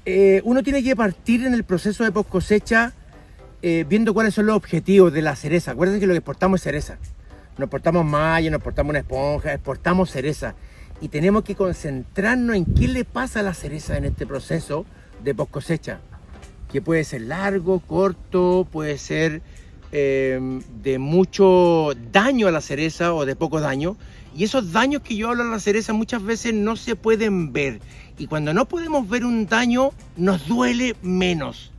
Uno tiene que partir en el proceso de post cosecha viendo cuáles son los objetivos de la cereza. Acuérdense que lo que exportamos es cereza. No exportamos malla, no exportamos una esponja, exportamos cereza. Y tenemos que concentrarnos en qué le pasa a la cereza en este proceso de post cosecha. Que puede ser largo, corto, puede ser de mucho daño a la cereza o de poco daño. Y esos daños que yo hablo a la cereza muchas veces no se pueden ver. Y cuando no podemos ver un daño, nos duele menos.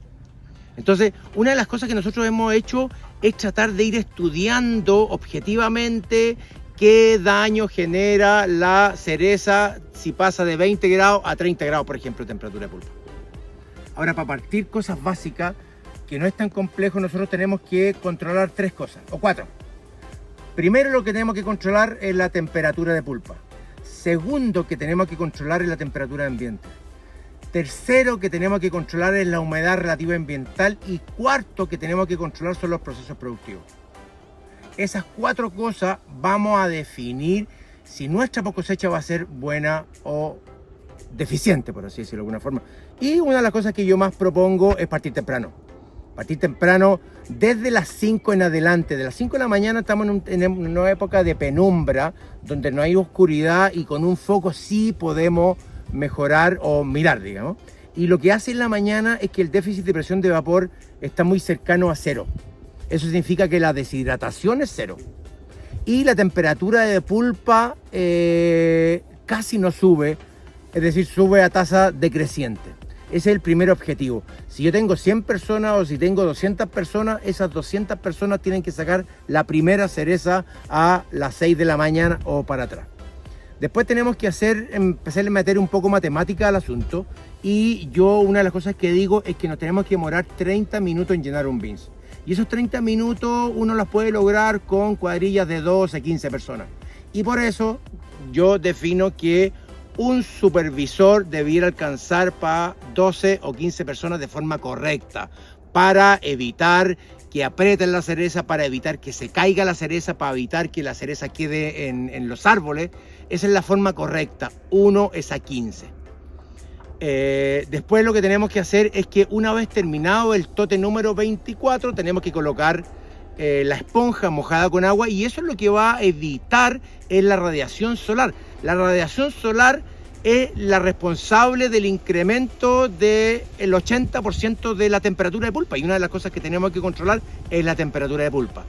Entonces, una de las cosas que nosotros hemos hecho es tratar de ir estudiando objetivamente qué daño genera la cereza si pasa de 20 grados a 30 grados, por ejemplo, de temperatura de pulpa. Ahora, para partir cosas básicas, que no es tan complejo, nosotros tenemos que controlar 3 cosas, o 4. Primero, lo que tenemos que controlar es la temperatura de pulpa. Segundo, que tenemos que controlar es la temperatura de ambiente. Tercero, que tenemos que controlar es la humedad relativa ambiental. Y cuarto, que tenemos que controlar son los procesos productivos. Esas 4 cosas vamos a definir si nuestra post cosecha va a ser buena o deficiente, por así decirlo de alguna forma. Y una de las cosas que yo más propongo es partir temprano. Partir temprano desde las 5 en adelante. De las 5 de la mañana estamos en una época de penumbra, donde no hay oscuridad y con un foco sí podemos mejorar o mirar, digamos. Y lo que hace en la mañana es que el déficit de presión de vapor está muy cercano a 0. Eso significa que la deshidratación es 0. Y la temperatura de pulpa casi no sube, es decir, sube a tasa decreciente. Ese es el primer objetivo. Si yo tengo 100 personas o si tengo 200 personas, esas 200 personas tienen que sacar la primera cereza a las 6 de la mañana o para atrás. Después tenemos que empezar a meter un poco matemática al asunto. Y yo una de las cosas que digo es que nos tenemos que demorar 30 minutos en llenar un beans. Y esos 30 minutos uno los puede lograr con cuadrillas de 12 a 15 personas. Y por eso yo defino que un supervisor debiera alcanzar para 12 o 15 personas de forma correcta, para evitar que aprieten la cereza, para evitar que se caiga la cereza, para evitar que la cereza quede en los árboles. Esa es la forma correcta, 1 es a 15. Después lo que tenemos que hacer es que una vez terminado el tote número 24, tenemos que colocar la esponja mojada con agua, y eso es lo que va a evitar es la radiación solar. La radiación solar es la responsable del incremento del 80% de la temperatura de pulpa, y una de las cosas que tenemos que controlar es la temperatura de pulpa.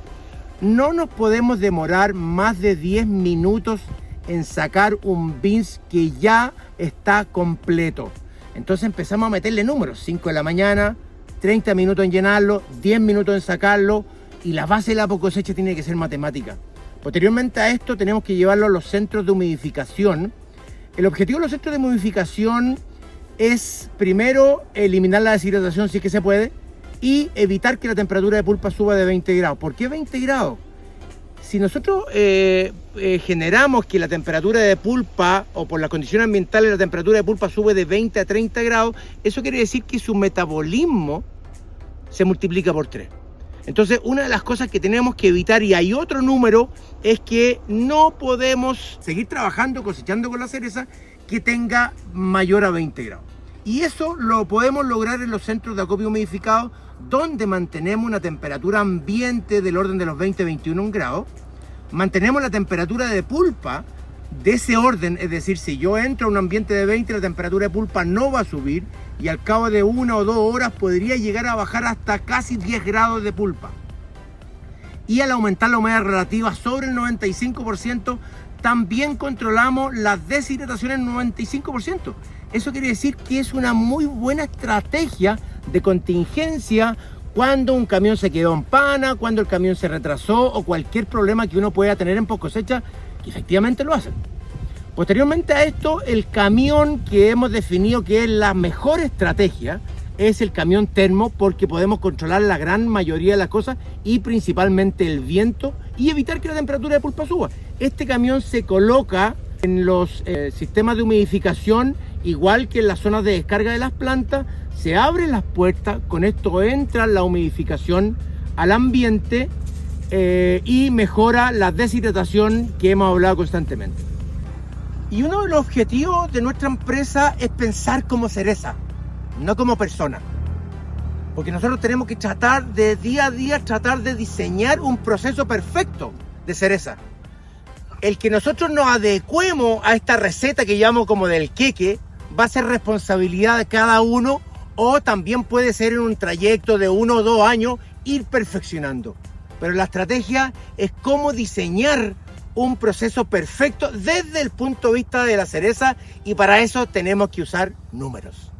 No nos podemos demorar más de 10 minutos en sacar un beans que ya está completo. Entonces empezamos a meterle números: 5 de la mañana, 30 minutos en llenarlo, 10 minutos en sacarlo, y la base de la post cosecha tiene que ser matemática. Posteriormente a esto tenemos que llevarlo a los centros de humidificación. El objetivo de los centros de humidificación es primero eliminar la deshidratación si es que se puede, y evitar que la temperatura de pulpa suba de 20 grados. ¿Por qué 20 grados? Si nosotros generamos que la temperatura de pulpa, o por las condiciones ambientales la temperatura de pulpa sube de 20 a 30 grados, eso quiere decir que su metabolismo se multiplica por 3. Entonces, una de las cosas que tenemos que evitar, y hay otro número, es que no podemos seguir trabajando, cosechando con la cereza que tenga mayor a 20 grados. Y eso lo podemos lograr en los centros de acopio humidificado, donde mantenemos una temperatura ambiente del orden de los 20-21 grados. Mantenemos la temperatura de pulpa de ese orden, es decir, si yo entro a un ambiente de 20, la temperatura de pulpa no va a subir, y al cabo de 1 o 2 horas podría llegar a bajar hasta casi 10 grados de pulpa. Y al aumentar la humedad relativa sobre el 95%, también controlamos la deshidratación en 95%. Eso quiere decir que es una muy buena estrategia de contingencia cuando un camión se quedó en pana, cuando el camión se retrasó, o cualquier problema que uno pueda tener en post cosecha, que efectivamente lo hacen. Posteriormente a esto, el camión que hemos definido que es la mejor estrategia es el camión termo, porque podemos controlar la gran mayoría de las cosas, y principalmente el viento, y evitar que la temperatura de pulpa suba. Este camión se coloca en los sistemas de humidificación, igual que en las zonas de descarga de las plantas. Se abren las puertas, con esto entra la humidificación al ambiente y mejora la deshidratación que hemos hablado constantemente. Y uno de los objetivos de nuestra empresa es pensar como cereza. no como persona. Porque nosotros tenemos que tratar de día a día, tratar de diseñar un proceso perfecto de cereza. El que nosotros nos adecuemos a esta receta que llamo como del queque, va a ser responsabilidad de cada uno, o también puede ser en un trayecto de 1 o 2 años ir perfeccionando. Pero la estrategia es cómo diseñar un proceso perfecto desde el punto de vista de la cereza, y para eso tenemos que usar números.